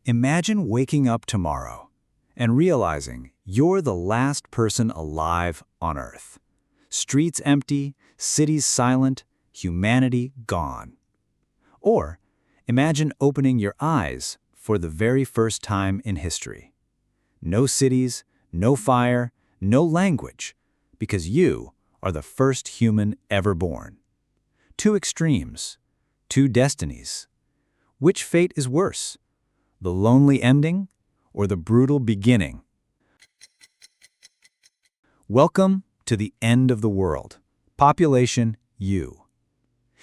Imagine waking up tomorrow and realizing you're the last person alive on Earth. Streets empty, cities silent, humanity gone. Or imagine opening your eyes for the very first time in history. No cities, no fire, no language, because you are the first human ever born. Two extremes, two destinies. Which fate is worse? The lonely ending or the brutal beginning? Welcome to the end of the world. Population you.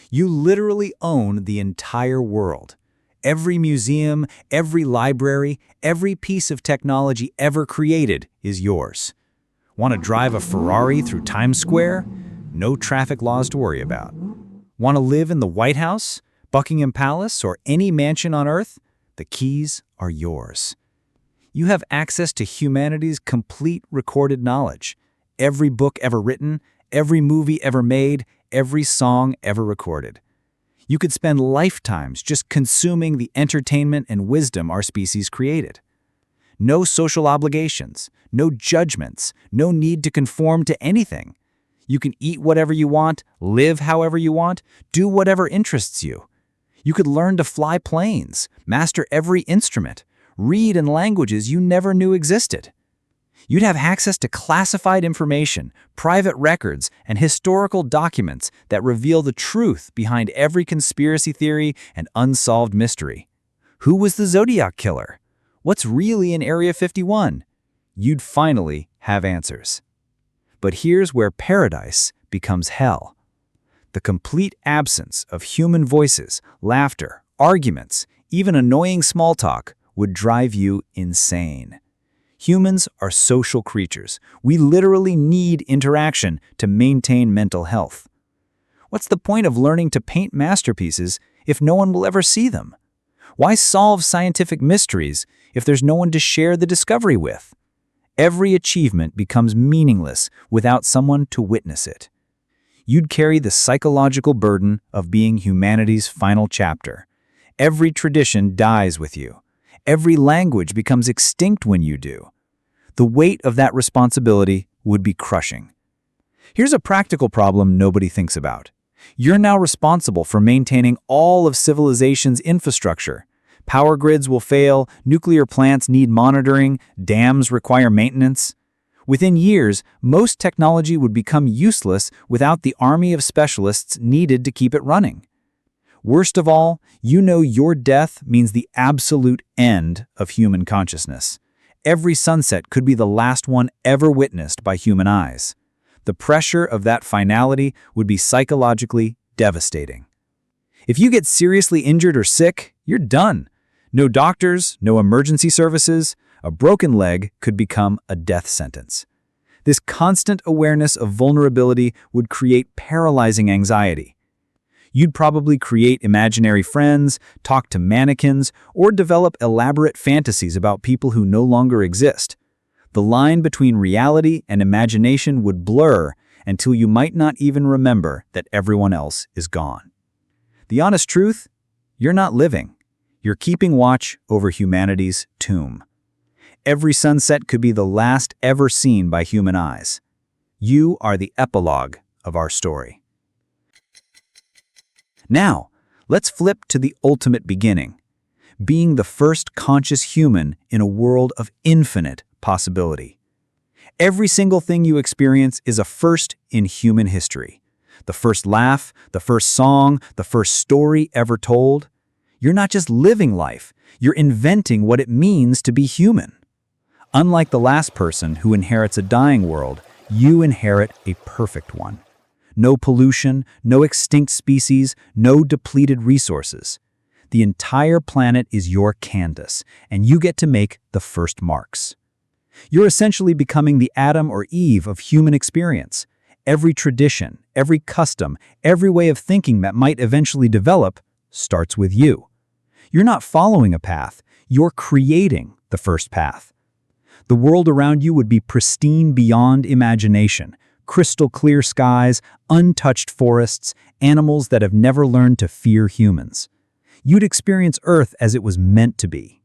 You literally own the entire world. Every museum, every library, every piece of technology ever created is yours. Want to drive a Ferrari through Times Square? No traffic laws to worry about. Want to live in the White House, Buckingham Palace, or any mansion on Earth? The keys are yours. You have access to humanity's complete recorded knowledge. Every book ever written, every movie ever made, every song ever recorded. You could spend lifetimes just consuming the entertainment and wisdom our species created. No social obligations, no judgments, no need to conform to anything. You can eat whatever you want, live however you want, do whatever interests you. You could learn to fly planes, master every instrument, read in languages you never knew existed. You'd have access to classified information, private records, and historical documents that reveal the truth behind every conspiracy theory and unsolved mystery. Who was the Zodiac Killer? What's really in Area 51? You'd finally have answers. But here's where paradise becomes hell. The complete absence of human voices, laughter, arguments, even annoying small talk would drive you insane. Humans are social creatures. We literally need interaction to maintain mental health. What's the point of learning to paint masterpieces if no one will ever see them? Why solve scientific mysteries if there's no one to share the discovery with? Every achievement becomes meaningless without someone to witness it. You'd carry the psychological burden of being humanity's final chapter. Every tradition dies with you. Every language becomes extinct when you do. The weight of that responsibility would be crushing. Here's a practical problem nobody thinks about. You're now responsible for maintaining all of civilization's infrastructure. Power grids will fail, nuclear plants need monitoring, dams require maintenance. Within years, most technology would become useless without the army of specialists needed to keep it running. Worst of all, you know your death means the absolute end of human consciousness. Every sunset could be the last one ever witnessed by human eyes. The pressure of that finality would be psychologically devastating. If you get seriously injured or sick, you're done. No doctors, no emergency services. A broken leg could become a death sentence. This constant awareness of vulnerability would create paralyzing anxiety. You'd probably create imaginary friends, talk to mannequins, or develop elaborate fantasies about people who no longer exist. The line between reality and imagination would blur until you might not even remember that everyone else is gone. The honest truth? You're not living. You're keeping watch over humanity's tomb. Every sunset could be the last ever seen by human eyes. You are the epilogue of our story. Now, let's flip to the ultimate beginning, being the first conscious human in a world of infinite possibility. Every single thing you experience is a first in human history. The first laugh, the first song, the first story ever told. You're not just living life, you're inventing what it means to be human. Unlike the last person who inherits a dying world, you inherit a perfect one. No pollution, no extinct species, no depleted resources. The entire planet is your canvas, and you get to make the first marks. You're essentially becoming the Adam or Eve of human experience. Every tradition, every custom, every way of thinking that might eventually develop starts with you. You're not following a path, you're creating the first path. The world around you would be pristine beyond imagination. Crystal clear skies, untouched forests, animals that have never learned to fear humans. You'd experience Earth as it was meant to be.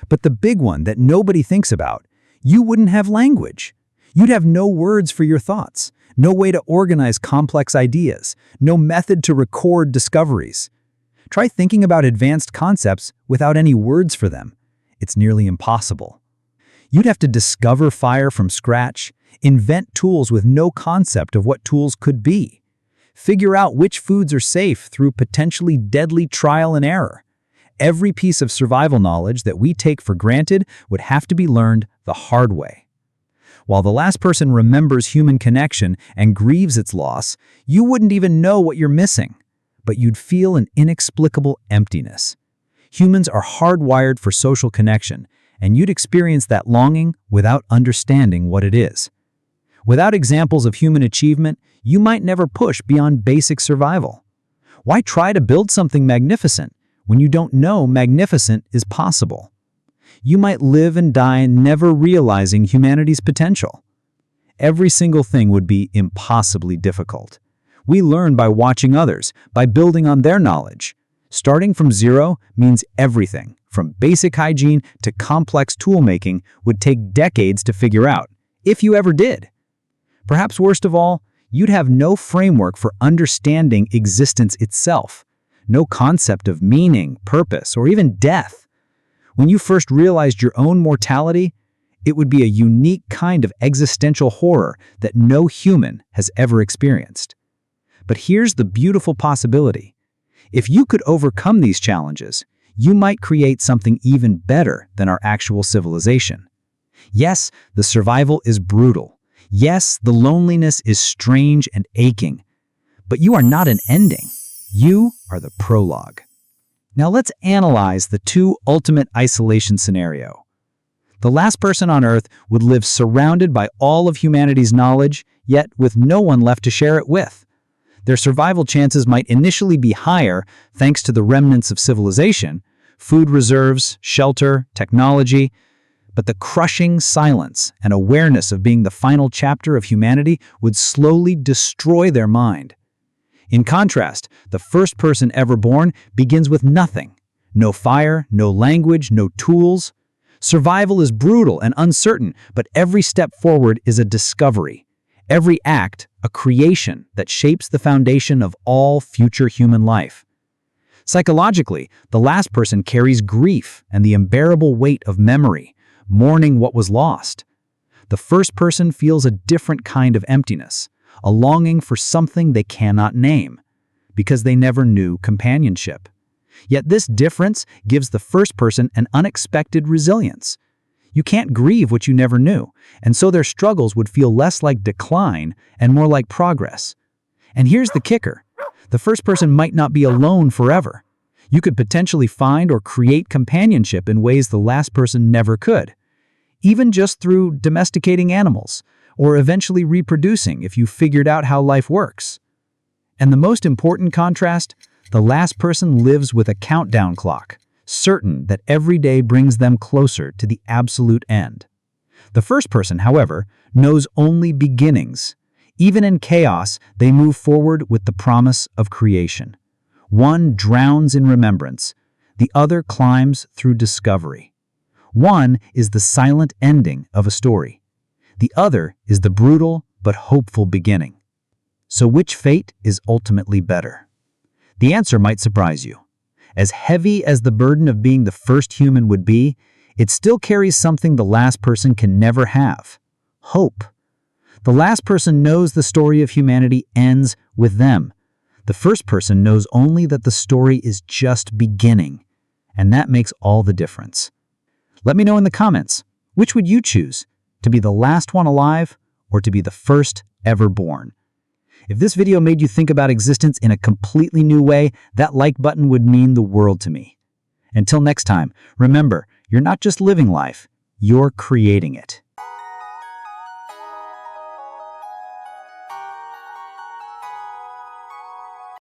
But the big one that nobody thinks about, you wouldn't have language. You'd have no words for your thoughts, no way to organize complex ideas, no method to record discoveries. Try thinking about advanced concepts without any words for them. It's nearly impossible. You'd have to discover fire from scratch, invent tools with no concept of what tools could be, figure out which foods are safe through potentially deadly trial and error. Every piece of survival knowledge that we take for granted would have to be learned the hard way. While the last person remembers human connection and grieves its loss, you wouldn't even know what you're missing, but you'd feel an inexplicable emptiness. Humans are hardwired for social connection, and you'd experience that longing without understanding what it is. Without examples of human achievement, you might never push beyond basic survival. Why try to build something magnificent when you don't know magnificent is possible? You might live and die never realizing humanity's potential. Every single thing would be impossibly difficult. We learn by watching others, by building on their knowledge. Starting from zero means everything, from basic hygiene to complex tool-making, would take decades to figure out, if you ever did. Perhaps worst of all, you'd have no framework for understanding existence itself, no concept of meaning, purpose, or even death. When you first realized your own mortality, it would be a unique kind of existential horror that no human has ever experienced. But here's the beautiful possibility. If you could overcome these challenges, you might create something even better than our actual civilization. Yes, the survival is brutal. Yes, the loneliness is strange and aching. But you are not an ending. You are the prologue. Now let's analyze the two ultimate isolation scenario. The last person on Earth would live surrounded by all of humanity's knowledge, yet with no one left to share it with. Their survival chances might initially be higher thanks to the remnants of civilization, food reserves, shelter, technology, but the crushing silence and awareness of being the final chapter of humanity would slowly destroy their mind. In contrast, the first person ever born begins with nothing. No fire, no language, no tools. Survival is brutal and uncertain, but every step forward is a discovery. Every act, a creation that shapes the foundation of all future human life. Psychologically, the last person carries grief and the unbearable weight of memory, mourning what was lost. The first person feels a different kind of emptiness, a longing for something they cannot name, because they never knew companionship. Yet this difference gives the first person an unexpected resilience. You can't grieve what you never knew, and so their struggles would feel less like decline and more like progress. And here's the kicker. The first person might not be alone forever. You could potentially find or create companionship in ways the last person never could, even just through domesticating animals, or eventually reproducing if you figured out how life works. And the most important contrast, the last person lives with a countdown clock, certain that every day brings them closer to the absolute end. The first person, however, knows only beginnings. Even in chaos, they move forward with the promise of creation. One drowns in remembrance, the other climbs through discovery. One is the silent ending of a story. The other is the brutal but hopeful beginning. So which fate is ultimately better? The answer might surprise you. As heavy as the burden of being the first human would be, it still carries something the last person can never have: hope. The last person knows the story of humanity ends with them. The first person knows only that the story is just beginning, and that makes all the difference. Let me know in the comments, which would you choose? To be the last one alive or to be the first ever born? If this video made you think about existence in a completely new way, that like button would mean the world to me. Until next time, remember, you're not just living life, you're creating it.